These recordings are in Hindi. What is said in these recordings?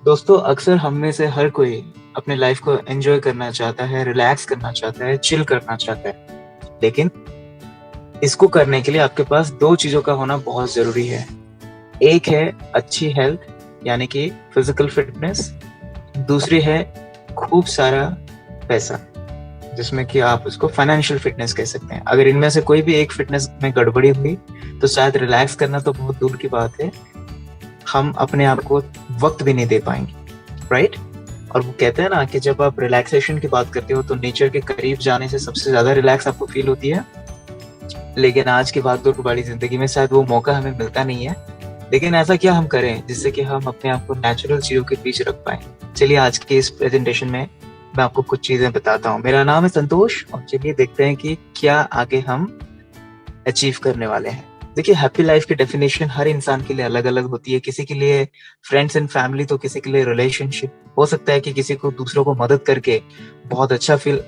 दोस्तों, अक्सर हम में से हर कोई अपने लाइफ को एंजॉय करना चाहता है, रिलैक्स करना चाहता है, चिल करना चाहता है। लेकिन इसको करने के लिए आपके पास दो चीजों का होना बहुत जरूरी है। एक है अच्छी हेल्थ, यानी कि फिजिकल फिटनेस। दूसरी है खूब सारा पैसा, जिसमें कि आप उसको फाइनेंशियल फिटनेस कह सकते हैं। अगर इनमें से कोई भी एक फिटनेस में गड़बड़ी हुई तो शायद रिलैक्स करना तो बहुत दूर की बात है, हम अपने आप को वक्त भी नहीं दे पाएंगे, राइट? और वो कहते हैं ना कि जब आप रिलैक्सेशन की बात करते हो तो नेचर के करीब जाने से सबसे ज्यादा रिलैक्स आपको फील होती है। लेकिन आज की भागदौड़ वाली जिंदगी में शायद वो मौका हमें मिलता नहीं है। लेकिन ऐसा क्या हम करें जिससे कि हम अपने आप को नेचुरल चीजों के बीच रख पाए? चलिए आज के इस प्रेजेंटेशन में मैं आपको कुछ चीजें बताता हूँ। मेरा नाम है संतोष और चलिए देखते हैं कि क्या आगे हम अचीव करने वाले हैं। देखिए, हैप्पी लाइफ की डेफिनेशन हर इंसान के लिए अलग अलग होती है। किसी के लिए फ्रेंड्स एंड फैमिली, तो किसी के लिए रिलेशनशिप। हो सकता है कि किसी को दूसरों को मदद करके बहुत अच्छा फील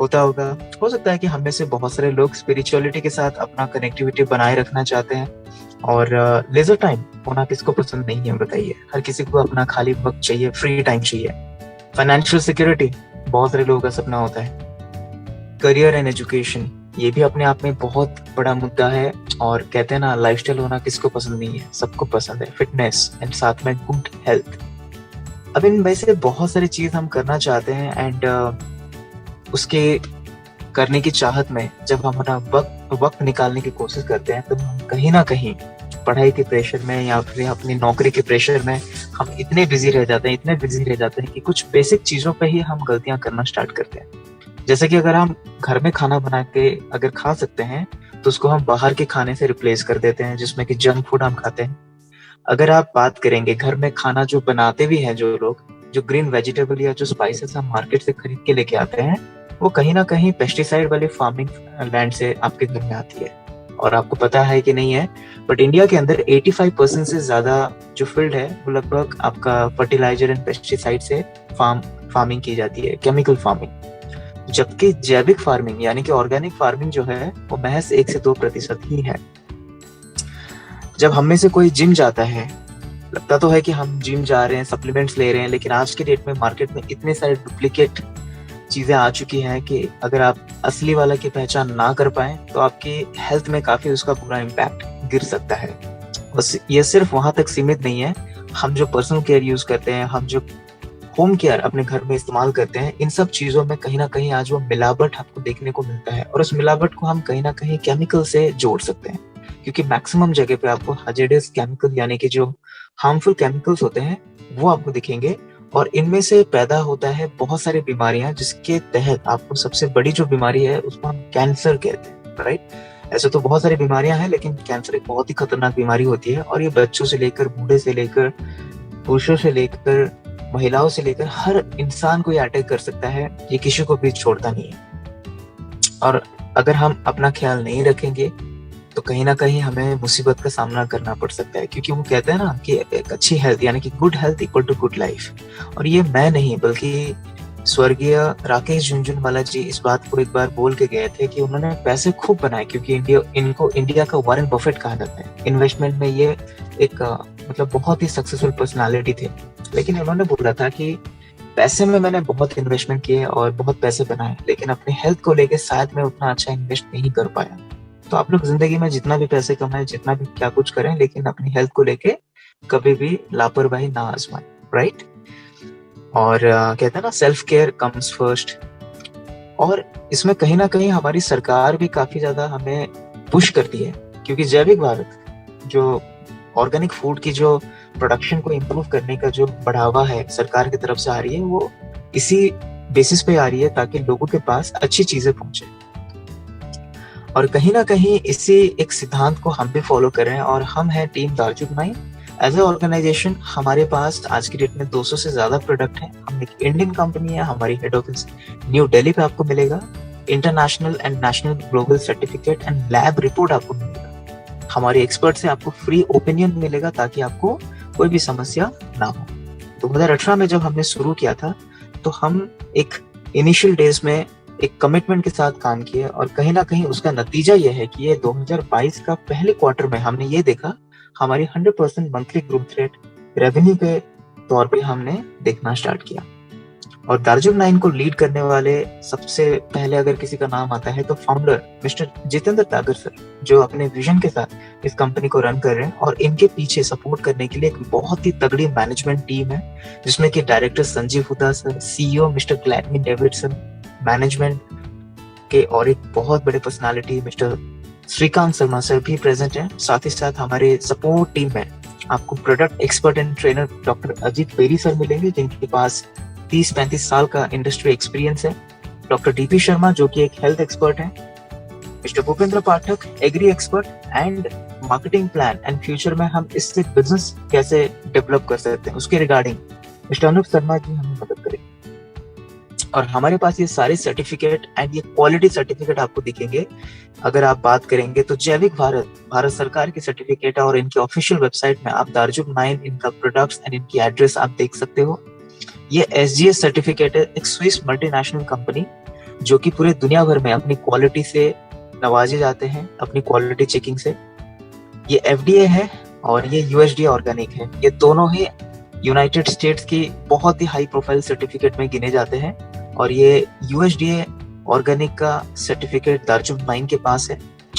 होता होगा। हो सकता है कि हम में से बहुत सारे लोग स्पिरिचुअलिटी के साथ अपना कनेक्टिविटी बनाए रखना चाहते हैं। और लेजर टाइम होना किसको पसंद नहीं है, बताइए? हर किसी को अपना खाली वक्त चाहिए, फ्री टाइम चाहिए। फाइनेंशियल सिक्योरिटी बहुत सारे लोगों का सपना होता है। करियर एंड एजुकेशन, ये भी अपने आप में बहुत बड़ा मुद्दा है। और कहते हैं ना, लाइफस्टाइल होना किसको पसंद नहीं है, सबको पसंद है। फिटनेस एंड साथ में गुड हेल्थ। अब इनमें से बहुत सारी चीज हम करना चाहते हैं एंड उसके करने की चाहत में जब हम अपना वक्त निकालने की कोशिश करते हैं तो हम कहीं ना कहीं पढ़ाई के प्रेशर में या फिर अपनी नौकरी के प्रेशर में हम इतने बिजी रह जाते हैं कि कुछ बेसिक चीजों पे ही हम गलतियां करना स्टार्ट करते हैं। जैसे कि अगर हम घर में खाना बना के अगर खा सकते हैं तो उसको हम बाहर के खाने से रिप्लेस कर देते हैं, जिसमें कि जंक फूड हम खाते हैं। अगर आप बात करेंगे घर में खाना जो बनाते भी हैं जो लोग, जो ग्रीन वेजिटेबल या जो स्पाइसेस हम मार्केट से खरीद के लेके आते हैं, वो कहीं ना कहीं पेस्टिसाइड वाले फार्मिंग लैंड से आपके घर में आती है। और आपको पता है कि नहीं है, बट इंडिया के अंदर 85% से ज्यादा जो फील्ड है वो लगभग आपका फर्टिलाइजर एंड पेस्टिसाइड से फार्मिंग की जाती है, केमिकल फार्मिंग। जबकि जैविक फार्मिंग यानी कि ऑर्गेनिक फार्मिंग जो है वो महज 1 से 2% ही है। जब हम में से कोई जिम जाता है, लगता तो है कि हम जिम जा रहे हैं, सप्लीमेंट्स ले रहे हैं, लेकिन आज के डेट में मार्केट में इतने सारे डुप्लीकेट चीजें आ चुकी हैं कि अगर आप असली वाला की पहचान ना कर पाए तो आपकी हेल्थ में काफी उसका बुरा इम्पैक्ट गिर सकता है। बस ये सिर्फ वहां तक सीमित नहीं है। हम जो पर्सनल केयर यूज करते हैं, हम जो होम केयर अपने घर में इस्तेमाल करते हैं, इन सब चीजों में कहीं ना कहीं आज वो मिलावट आपको देखने को मिलता है। और उस मिलावट को हम कहीं ना कहीं केमिकल से जोड़ सकते हैं, क्योंकि मैक्सिमम जगह पे आपको हाजिडस केमिकल यानी कि जो हार्मफुल केमिकल्स होते हैं वो आपको दिखेंगे। और इनमें से पैदा होता है बहुत सारी बीमारियां, जिसके तहत आपको सबसे बड़ी जो बीमारी है उसको हम कैंसर कहते हैं, राइट? ऐसे तो बहुत सारी बीमारियां हैं, लेकिन कैंसर एक बहुत ही खतरनाक बीमारी होती है। और ये बच्चों से लेकर, बूढ़े से लेकर, पुरुषों से लेकर, महिलाओं से लेकर हर इंसान को ये अटैक कर सकता है। ये किसी को भी छोड़ता नहीं है। और अगर हम अपना ख्याल नहीं रखेंगे तो कहीं ना कहीं हमें मुसीबत का सामना करना पड़ सकता है, क्योंकि वो कहते हैं ना कि एक अच्छी हेल्थ यानी कि good health equal to good life. और ये मैं नहीं बल्कि स्वर्गीय राकेश झुनझुनवाला जी इस बात को एक बार बोल के गए थे कि उन्होंने पैसे खूब बनाए, क्योंकि इनको इंडिया का वॉरेन बफेट कहा जाता है। इन्वेस्टमेंट में ये एक मतलब बहुत ही सक्सेसफुल पर्सनालिटी थे। लेकिन उन्होंने बोला था कि पैसे में मैंने बहुत इन्वेस्टमेंट किए और बहुत पैसे बनाए, लेकिन अपनी हेल्थ को लेके शायद मैं उतना अच्छा इन्वेस्ट नहीं कर पाया। तो आप लोग जिंदगी में जितना भी पैसे कमाएं, जितना भी क्या कुछ करें, लेकिन अपनी हेल्थ को लेके कभी भी लापरवाही ना आजमाएं, राइट? और कहते हैं ना, सेल्फ केयर कम्स फर्स्ट। और इसमें कहीं ना कहीं हमारी सरकार भी काफी ज्यादा हमें पुश करती है, क्योंकि जैविक भारत, जो ऑर्गेनिक फूड की जो प्रोडक्शन को इम्प्रूव करने का जो बढ़ावा है सरकार की तरफ से आ रही है, वो इसी बेसिस पे आ रही है ताकि लोगों के पास अच्छी चीजें पहुंचे। और कहीं ना कहीं इसी एक सिद्धांत को हम भी फॉलो कर रहे हैं। और हम हैं टीम दार्जुक माइन। एज ए ऑर्गेनाइजेशन हमारे पास आज की डेट में 200 से ज्यादा प्रोडक्ट हैं। हम एक इंडियन कंपनी है, हमारी हेड ऑफिस न्यू दिल्ली पे आपको मिलेगा। International and national global certificate and lab report आपको मिलेगा। हमारे एक्सपर्ट से आपको फ्री ओपिनियन मिलेगा ताकि आपको कोई भी समस्या ना हो। 2018 में जब हमने शुरू किया था तो हम एक इनिशियल डेज में एक कमिटमेंट के साथ काम किए, और कहीं ना कहीं उसका नतीजा यह है कि ये 2022 का पहले क्वार्टर में हमने ये देखा, हमारी 100% मंथली ग्रोथ रेट रेवेन्यू पे तौर पे हमने देखना स्टार्ट किया। और दार्जुक 9 को लीड करने वाले सबसे पहले अगर किसी का नाम आता है तो फाउंडर मिस्टर जितेंद्र तागर सर, जो अपने विजन के साथ इस कंपनी को रन कर रहे हैं। और इनके पीछे सपोर्ट करने के लिए एक बहुत ही तगड़ी मैनेजमेंट टीम है, जिसमें कि director Sanjeev Huda sir, CEO mister Gladwin David sir, management के और एक बहुत बड़े personality mister Shrikant Sharma sir भी प्रेजेंट हैं। साथ ही साथ हमारे सपोर्ट टीम में आपको product expert and trainer doctor Ajit Beri sir मिलेंगे, जिनके पास 30-35 साल का इंडस्ट्री एक्सपीरियंस है। डॉक्टर डीपी शर्मा, जो कि एक हेल्थ एक्सपर्ट है। Mister Bhupendra Pathak, agri expert and marketing plan and future में हम इससे बिजनेस कैसे डेवलप कर सकते हैं उसके रिगार्डिंग मिस्टर अनुप शर्मा जी हमें मदद करेंगे। और हमारे पास ये सारे सर्टिफिकेट एंड ये क्वालिटी सर्टिफिकेट आपको दिखेंगे। अगर आप बात करेंगे तो जैविक भारत सरकार की सर्टिफिकेट है, और इनकी ऑफिशियल वेबसाइट में आप दार्जुक 9 इनका प्रोडक्ट्स एंड इनकी एड्रेस आप देख सकते हो। ये SGS सर्टिफिकेट है, एक स्विस मल्टीनेशनल कंपनी जो कि पूरे दुनिया भर में अपनी क्वालिटी से नवाजे जाते हैं, अपनी क्वालिटी चेकिंग से। ये FDA है और ये USDA ऑर्गेनिक है। ये दोनों ही यूनाइटेड स्टेट्स की बहुत ही हाई प्रोफाइल सर्टिफिकेट में गिने जाते हैं। और ये USDA ऑर्गेनिक का सर्टिफिकेट दार्जुक 9 के पास है।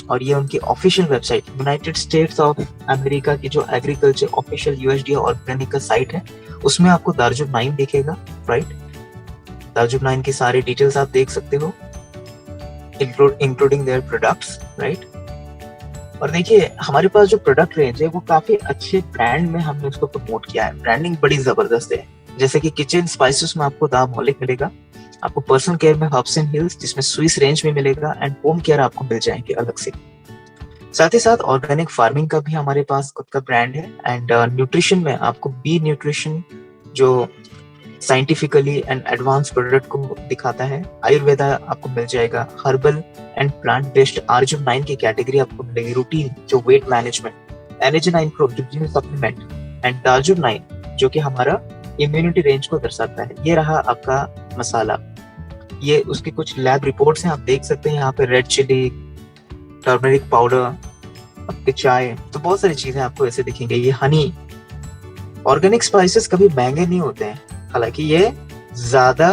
और ये उनकी official website United states of America की जो एग्रीकल्चर ऑफिशियल USDA ऑर्गेनिक का साइट है, उसमें आपको दार्जुक 9 दिखेगा, राइट। दार्जुक 9 की सारी डिटेल्स आप देख सकते हो, इंक्लूडिंग देयर प्रोडक्ट्स, राइट। और देखिए हमारे पास जो प्रोडक्ट रेंज है वो काफी अच्छे ब्रांड में हमने उसको प्रमोट किया है। ब्रांडिंग बड़ी जबरदस्त है, जैसे कि किचन स्पाइसेस में आपको द मौलिक मिलेगा, आपको पर्सनल केयर में हर्ब्स एंड हिल्स जिसमें स्विस रेंज में मिलेगा, एंड होम केयर आपको मिल जाएंगे अलग से। साथ ही साथ ऑर्गेनिक फार्मिंग का भी हमारे पास खुद का ब्रांड है। एंड न्यूट्रिशन में आपको बी न्यूट्रिशन जो साइंटिफिकली एंड एडवांस प्रोडक्ट को दिखाता है, आयुर्वेदा आपको मिल जाएगा, हर्बल एंड प्लांट बेस्ड दार्जुक 9 की कैटेगरी आपको मिलेगी, रूटीन जो वेट मैनेजमेंट, एनर्जी 9 प्रो जो जिम सप्लीमेंट, एंड दार्जुक 9 जो कि हमारा इम्यूनिटी रेंज को दर्शाता है। ये रहा आपका मसाला, ये उसकी कुछ लैब रिपोर्ट्स हैं, आप देख सकते हैं यहाँ पे रेड चिली, टर्मरिक पाउडर, आपके चाय, तो बहुत सारी चीजें आपको ऐसे दिखेंगे। ये हनी, ऑर्गेनिक स्पाइसेस कभी महंगे नहीं होते हैं, हालांकि ये ज्यादा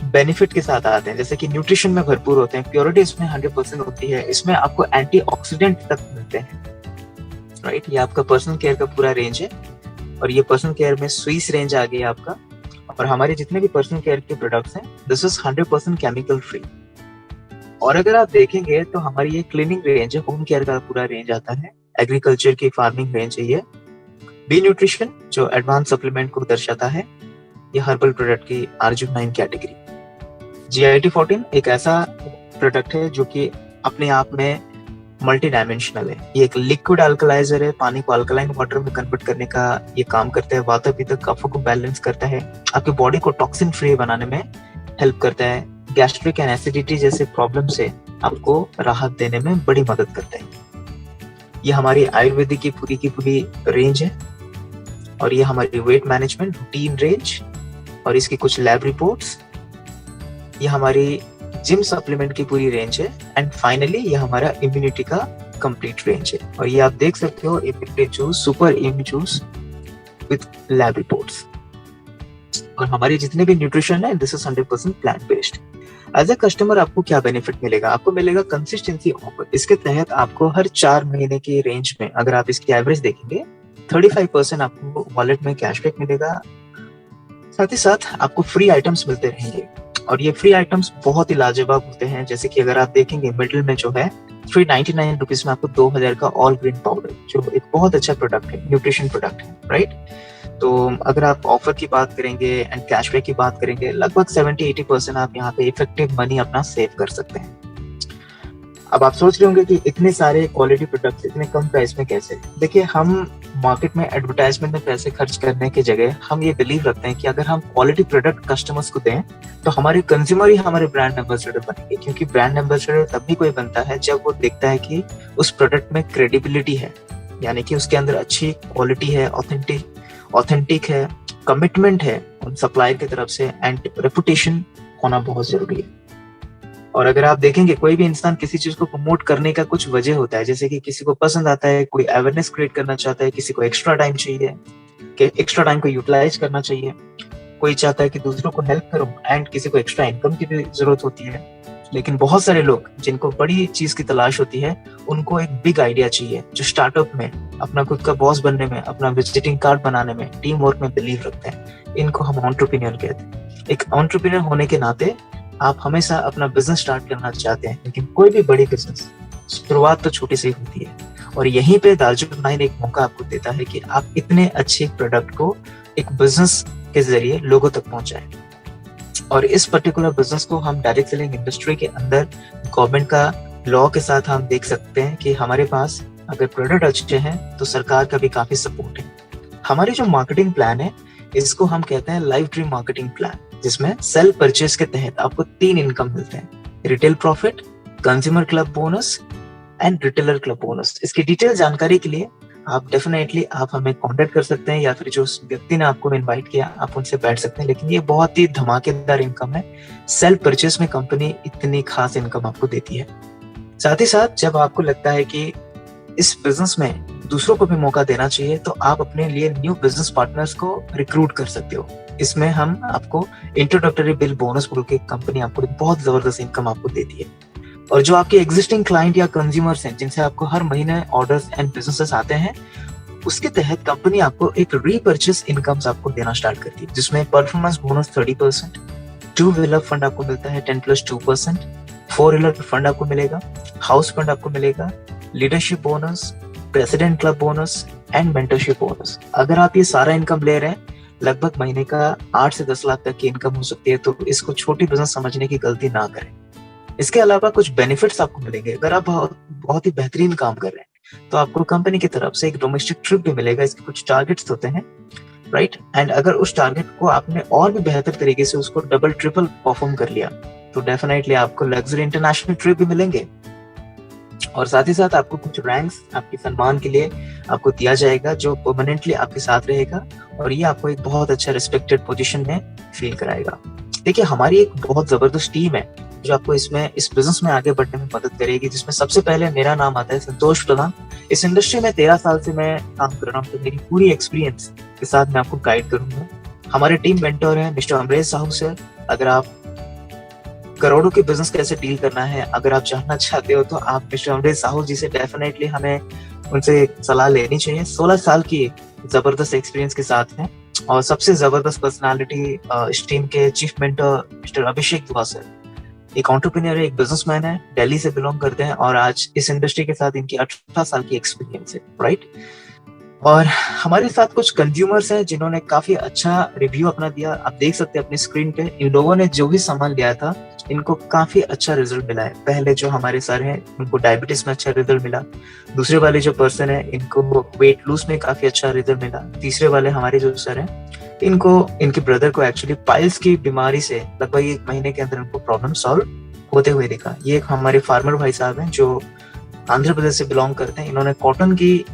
बेनिफिट के साथ आते हैं, जैसे कि न्यूट्रिशन में भरपूर होते हैं, प्योरिटी इसमें 100% होती है, इसमें आपको एंटीऑक्सीडेंट तक मिलते हैं, राइट। ये आपका पर्सनल केयर का पूरा रेंज है। और ये पर्सनल केयर में स्विस रेंज आ गई आपका। और हमारे जितने भी पर्सनल केयर के प्रोडक्ट्स हैं, दिस इज 100% केमिकल फ्री। और अगर आप देखेंगे तो हमारी ये क्लीनिंग रेंज है, होम केयर का पूरा रेंज आता है, एग्रीकल्चर की फार्मिंग रेंज है ये, बी न्यूट्रिशन जो एडवांस सप्लीमेंट को दर्शाता है, ये हर्बल प्रोडक्ट की दार्जुक 9 कैटेगरी। GIT 14 एक ऐसा प्रोडक्ट है जो कि अपने आप में मल्टी डायमेंशनल है। ये एक लिक्विड अल्कलाइजर है, पानी को अल्कलाइन वाटर में कन्वर्ट करने का ये काम करता है, वाता पित्त कफों को बैलेंस करता है, आपके बॉडी को टॉक्सिन फ्री बनाने में हेल्प करता है, गैस्ट्रिक एंड एसिडिटी जैसे प्रॉब्लम से आपको राहत देने में बड़ी मदद करता है। ये हमारी आयुर्वेदिक की पूरी रेंज है। और ये हमारी वेट मैनेजमेंट रूटीन रेंज, और इसकी कुछ लैब रिपोर्ट्स, ये हमारी जिम सप्लीमेंट की पूरी रेंज है। एंड फाइनली ये हमारा इम्यूनिटी का कंप्लीट रेंज है। और ये आप देख सकते हो, immunity juice, super immu juice with lab reports. और हमारी जितने भी न्यूट्रिशन है, this is 100% plant based. As a customer आपको क्या बेनिफिट मिलेगा? आपको मिलेगा कंसिस्टेंसी ऑफर। इसके तहत आपको हर 4 महीने की रेंज में, अगर आप इसकी एवरेज देखेंगे, 35% आपको वॉलेट में कैशबैक मिलेगा। साथ ही साथ आपको फ्री आइटम्स मिलते रहेंगे। और ये फ्री आइटम्स बहुत ही लाजवाब होते हैं, जैसे कि अगर आप देखेंगे मिडिल में जो है 399 रुपीज में आपको 2000 का ऑल ग्रीन पाउडर, जो एक बहुत अच्छा प्रोडक्ट है, न्यूट्रिशन प्रोडक्ट है, राइट। तो अगर आप ऑफर की बात करेंगे एंड कैशबैक की बात करेंगे, लगभग 70-80% आप यहाँ पे इफेक्टिव मनी अपना सेव कर सकते हैं। अब आप सोच रहे होंगे कि इतने सारे क्वालिटी प्रोडक्ट्स इतने कम प्राइस में कैसे? देखिए, हम मार्केट में एडवर्टाइजमेंट में पैसे खर्च करने की जगह हम ये बिलीव रखते हैं कि अगर हम क्वालिटी प्रोडक्ट कस्टमर्स को दें तो हमारे कंज्यूमर ही हमारे ब्रांड एम्बेसडर बनेंगे। क्योंकि ब्रांड एम्बेसडर तभी कोई बनता है जब वो देखता है कि उस प्रोडक्ट में क्रेडिबिलिटी है, यानी कि उसके अंदर अच्छी क्वालिटी है, ऑथेंटिक है, कमिटमेंट है उन सप्लायर की तरफ से, एंड रेपुटेशन होना बहुत जरूरी है। और अगर आप देखेंगे, कोई भी इंसान किसी चीज को प्रमोट करने का कुछ वजह होता है, जैसे कि किसी को पसंद आता है, कोई अवेयरनेस क्रिएट करना चाहता है, किसी को एक्स्ट्रा टाइम चाहिए, कि एक्स्ट्रा टाइम को यूटिलाइज करना चाहिए, कोई चाहता है कि दूसरों को हेल्प करूं, एंड किसी को एक्स्ट्रा इनकम की भी जरूरत होती है। लेकिन बहुत सारे लोग जिनको बड़ी चीज की तलाश होती है, उनको एक बिग आइडिया चाहिए, जो स्टार्टअप में अपना खुद का बॉस बनने में, अपना विजिटिंग कार्ड बनाने में, टीम वर्क में बिलीव रखते हैं। इनको हम एंटरप्रेन्योर कहते हैं। एक एंटरप्रेन्योर होने के नाते आप हमेशा अपना बिजनेस स्टार्ट करना चाहते हैं, लेकिन कोई भी बड़ी बिजनेस शुरुआत तो छोटी सी होती है। और यहीं पे दार्जिलिंग एक मौका आपको देता है कि आप इतने अच्छे प्रोडक्ट को एक बिजनेस के जरिए लोगों तक पहुंचाएं। और इस पर्टिकुलर बिजनेस को हम डायरेक्ट सेलिंग इंडस्ट्री के अंदर गवर्नमेंट का लॉ के साथ हम देख सकते हैं कि हमारे पास अगर प्रोडक्ट अच्छे हैं तो सरकार का भी काफी सपोर्ट है। हमारी जो मार्केटिंग प्लान है, इसको हम कहते हैं लाइफ ड्रीम मार्केटिंग प्लान, जिसमें सेल परचेज के तहत आपको 3 इनकम मिलते हैं: retail profit, consumer club bonus and retailer club bonus. इसकी डिटेल जानकारी के लिए आप डेफिनेटली आप हमें कांटेक्ट कर सकते हैं, या फिर जो व्यक्ति ने आपको इनवाइट किया आप उनसे बैठ सकते हैं। लेकिन ये बहुत ही धमाकेदार इनकम है। सेल परचेज में कंपनी इतनी खास इनकम आपको देती है। साथ ही साथ जब आपको लगता है कि इस बिजनेस में दूसरों को भी मौका देना चाहिए, तो आप अपने लिए न्यू बिजनेस पार्टनर्स को रिक्रूट कर सकते हो। इसमें हम आपको इंट्रोडक्टरी बिल बोनस बोल के कंपनी आपको बहुत जबरदस्त इनकम आपको देती है। और जो आपके एग्जिस्टिंग क्लाइंट या कंज्यूमर्स हैं, जिनसे आपको हर महीने ऑर्डर्स एंड बिजनेसेस आते हैं, उसके तहत कंपनी आपको एक रीपरचेस इनकम्स आपको देना स्टार्ट करती है, जिसमें परफॉर्मेंस बोनस 30%, 2 व्हीलर फंड आपको मिलता है 10+2%, 4 व्हीलर फंड आपको मिलेगा, हाउस फंड आपको मिलेगा, leadership bonus, president club bonus and mentorship bonus. अगर आप ये सारा इनकम ले रहे हैं, लगभग महीने का 8 से 10 लाख तक की इनकम हो सकती है। तो इसको छोटी बिजनेस समझने की गलती ना करें। इसके अलावा कुछ बेनिफिट्स आपको मिलेंगे। अगर आप बहुत ही बेहतरीन काम कर रहे हैं, तो आपको कंपनी की तरफ से एक डोमेस्टिक ट्रिप भी मिलेगा। इसके कुछ टारगेट्स होते हैं, राइट? एंड अगर उस टारगेट को आपने और भी बेहतर तरीके से उसको डबल ट्रिपल परफॉर्म कर लिया, तो डेफिनेटली आपको लग्जरी इंटरनेशनल ट्रिप भी मिलेंगे। और साथ ही साथ आपको कुछ रैंक्स आपके सम्मान के लिए आपको दिया जाएगा, जो परमानेंटली आपके साथ रहेगा, और ये आपको एक बहुत अच्छा रिस्पेक्टेड पोजीशन में फील कराएगा। देखिए, हमारी एक बहुत जबरदस्त टीम है जो आपको इस बिजनेस में आगे बढ़ने में मदद करेगी, जिसमें सबसे पहले मेरा नाम आता है संतोष प्रधान। इस इंडस्ट्री में 13 साल से मैं काम कर रहा हूँ, तो मेरी पूरी एक्सपीरियंस के साथ मैं आपको गाइड करूंगा। हमारे टीम मेंटर है मिस्टर अमरेश साहू सर। अगर आप करोड़ों के बिजनेस कैसे डील करना है अगर आप जानना चाहते हो, तो आप मिस्टर अमरेश साहू जी से डेफिनेटली हमें उनसे सलाह लेनी चाहिए। 16 साल की जबरदस्त एक्सपीरियंस के साथ हैं, और सबसे जबरदस्त पर्सनालिटी इस टीम के चीफ मेंटर मिस्टर अभिषेक दुआ सर। एक एंटरप्रेन्योर है, एक बिजनेसमैन है, दिल्ली से बिलोंग करते हैं, और आज इस इंडस्ट्री के साथ इनकी 18 साल की एक्सपीरियंस है, राइट? और हमारे साथ कुछ कंज्यूमर्स हैं जिन्होंने काफी अच्छा रिव्यू अपना दिया। आप देख सकते हैं अपनी स्क्रीन पे, इन लोगों ने जो भी सामान लिया था, इनको काफी अच्छा रिजल्ट मिला है। पहले जो हमारे सर हैं, उनको डायबिटीज में अच्छा रिजल्ट मिला। दूसरे वाले जो पर्सन है, इनको वेट लूज में काफी अच्छा रिजल्ट मिला। तीसरे वाले हमारे जो सर हैं, इनके ब्रदर को एक्चुअली पाइल्स की बीमारी से लगभग 1 महीने के अंदर उनको प्रॉब्लम सॉल्व होते हुए देखा। ये एक हमारे फार्मर भाई साहब हैं जो आंध्र प्रदेश से बिलोंग करते हैं। इन्होंने कॉटन की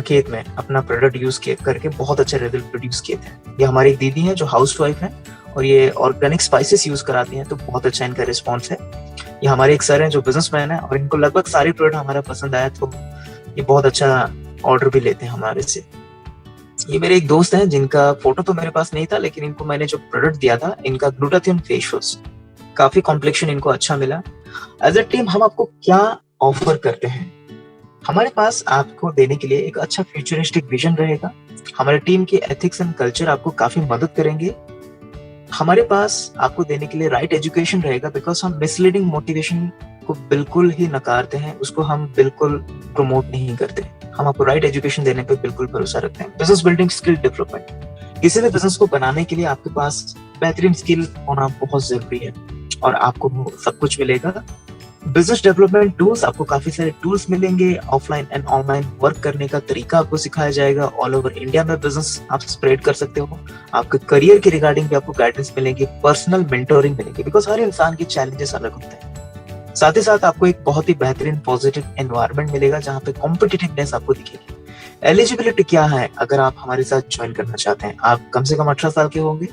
खेत में अपना प्रोडक्ट यूज करके बहुत अच्छे रिजल्ट प्रोड्यूस किए थे। ये हमारी एक दीदी है जो हाउस वाइफ है, और ये ऑर्गेनिक स्पाइसेस यूज कराती हैं, तो बहुत अच्छा इनका रिस्पॉन्स है। ये हमारे एक सर हैं जो बिजनेसमैन है, और इनको लगभग सारे प्रोडक्ट हमारा पसंद आया, तो ये बहुत अच्छा ऑर्डर भी लेते हैं हमारे से। ये मेरे एक दोस्त हैं जिनका फोटो तो मेरे पास नहीं था, लेकिन इनको मैंने जो प्रोडक्ट दिया था, इनका ग्लूटाथियोन फेस वॉश, काफी कॉम्प्लेक्शन इनको अच्छा मिला। एज अ टीम हम आपको क्या ऑफर करते हैं? हमारे पास आपको देने के लिए एक अच्छा फ्यूचरिस्टिक विजन रहेगा। हमारे टीम के एथिक्स एंड कल्चर आपको काफी मदद करेंगे। हमारे पास आपको देने के लिए राइट एजुकेशन रहेगा, बिकॉज हम मिसलीडिंग मोटिवेशन को बिल्कुल ही नकारते हैं, उसको हम बिल्कुल प्रमोट नहीं करते। हम आपको राइट एजुकेशन देने पर बिल्कुल भरोसा रखते हैं। बिजनेस बिल्डिंग स्किल डेवलपमेंट, किसी भी बिजनेस को बनाने के लिए आपके पास बेहतरीन स्किल होना बहुत जरूरी है, और आपको वो सब कुछ मिलेगा। बिजनेस डेवलपमेंट टूल्स, आपको काफी सारे टूल्स मिलेंगे। ऑफलाइन एंड ऑनलाइन वर्क करने का तरीका आपको सिखाया जाएगा। ऑल ओवर इंडिया में बिजनेस आप स्प्रेड कर सकते हो। आपके करियर के रिगार्डिंग भी आपको गाइडेंस मिलेगी, पर्सनल मेंटोरिंग मिलेगी, बिकॉज हर इंसान के चैलेंजेस अलग होते हैं। साथ ही साथ आपको एक बहुत ही बेहतरीन पॉजिटिव एनवायरनमेंट मिलेगा, जहाँ पे कॉम्पिटिटिवनेस आपको दिखेगी। एलिजिबिलिटी क्या है अगर आप हमारे साथ ज्वाइन करना चाहते हैं? आप कम से कम 18 साल के होंगे,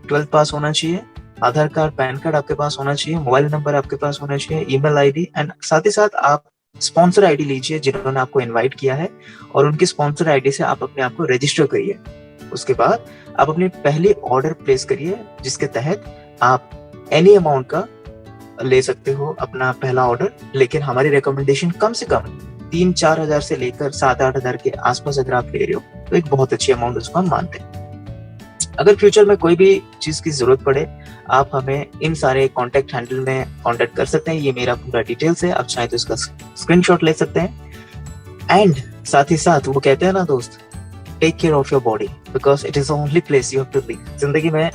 12th पास होना चाहिए, आधार कार्ड पैन कार्ड आपके पास होना चाहिए, मोबाइल नंबर आपके पास होना चाहिए, ईमेल आईडी, एंड साथ ही साथ आप स्पॉन्सर आईडी लीजिए जिन्होंने आपको इनवाइट किया है, और उनकी स्पॉन्सर आईडी से आप अपने आप को रजिस्टर करिए। उसके बाद आप अपनी पहली ऑर्डर प्लेस करिए, जिसके तहत आप एनी अमाउंट का ले सकते हो अपना पहला ऑर्डर। लेकिन हमारी रिकमेंडेशन कम से कम 3-4 हजार से लेकर 7-8 हजार के आसपास अगर आप ले रहे हो तो एक बहुत अच्छी अमाउंट उसको हम मानते हैं। अगर फ्यूचर में कोई भी चीज की जरूरत पड़े, आप हमें इन सारे कॉन्टेक्ट हैंडल में कॉन्टेक्ट कर सकते हैं। ये मेरा पूरा डिटेल्स है, आप चाहे तो इसका स्क्रीनशॉट ले सकते हैं। एंड साथ ही साथ वो कहते हैं ना दोस्त, take care of your body because it is the only place you have to live. जिंदगी में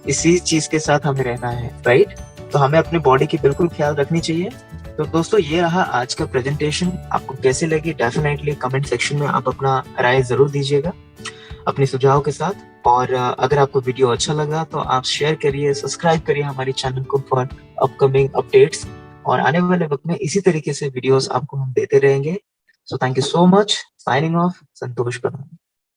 इसी चीज के साथ हमें रहना है, राइट? तो हमें अपनी बॉडी की बिल्कुल ख्याल रखनी चाहिए। तो दोस्तों ये रहा आज का प्रेजेंटेशन। आपको कैसे लगी डेफिनेटली कमेंट सेक्शन में आप अपना राय जरूर दीजिएगा अपने सुझाव के साथ। और अगर आपको वीडियो अच्छा लगा तो आप शेयर करिए, सब्सक्राइब करिए हमारे चैनल को फॉर अपकमिंग अपडेट्स, और आने वाले वक्त में इसी तरीके से वीडियोस आपको हम देते रहेंगे। So thank you so much. Signing off, Santosh Pradhan.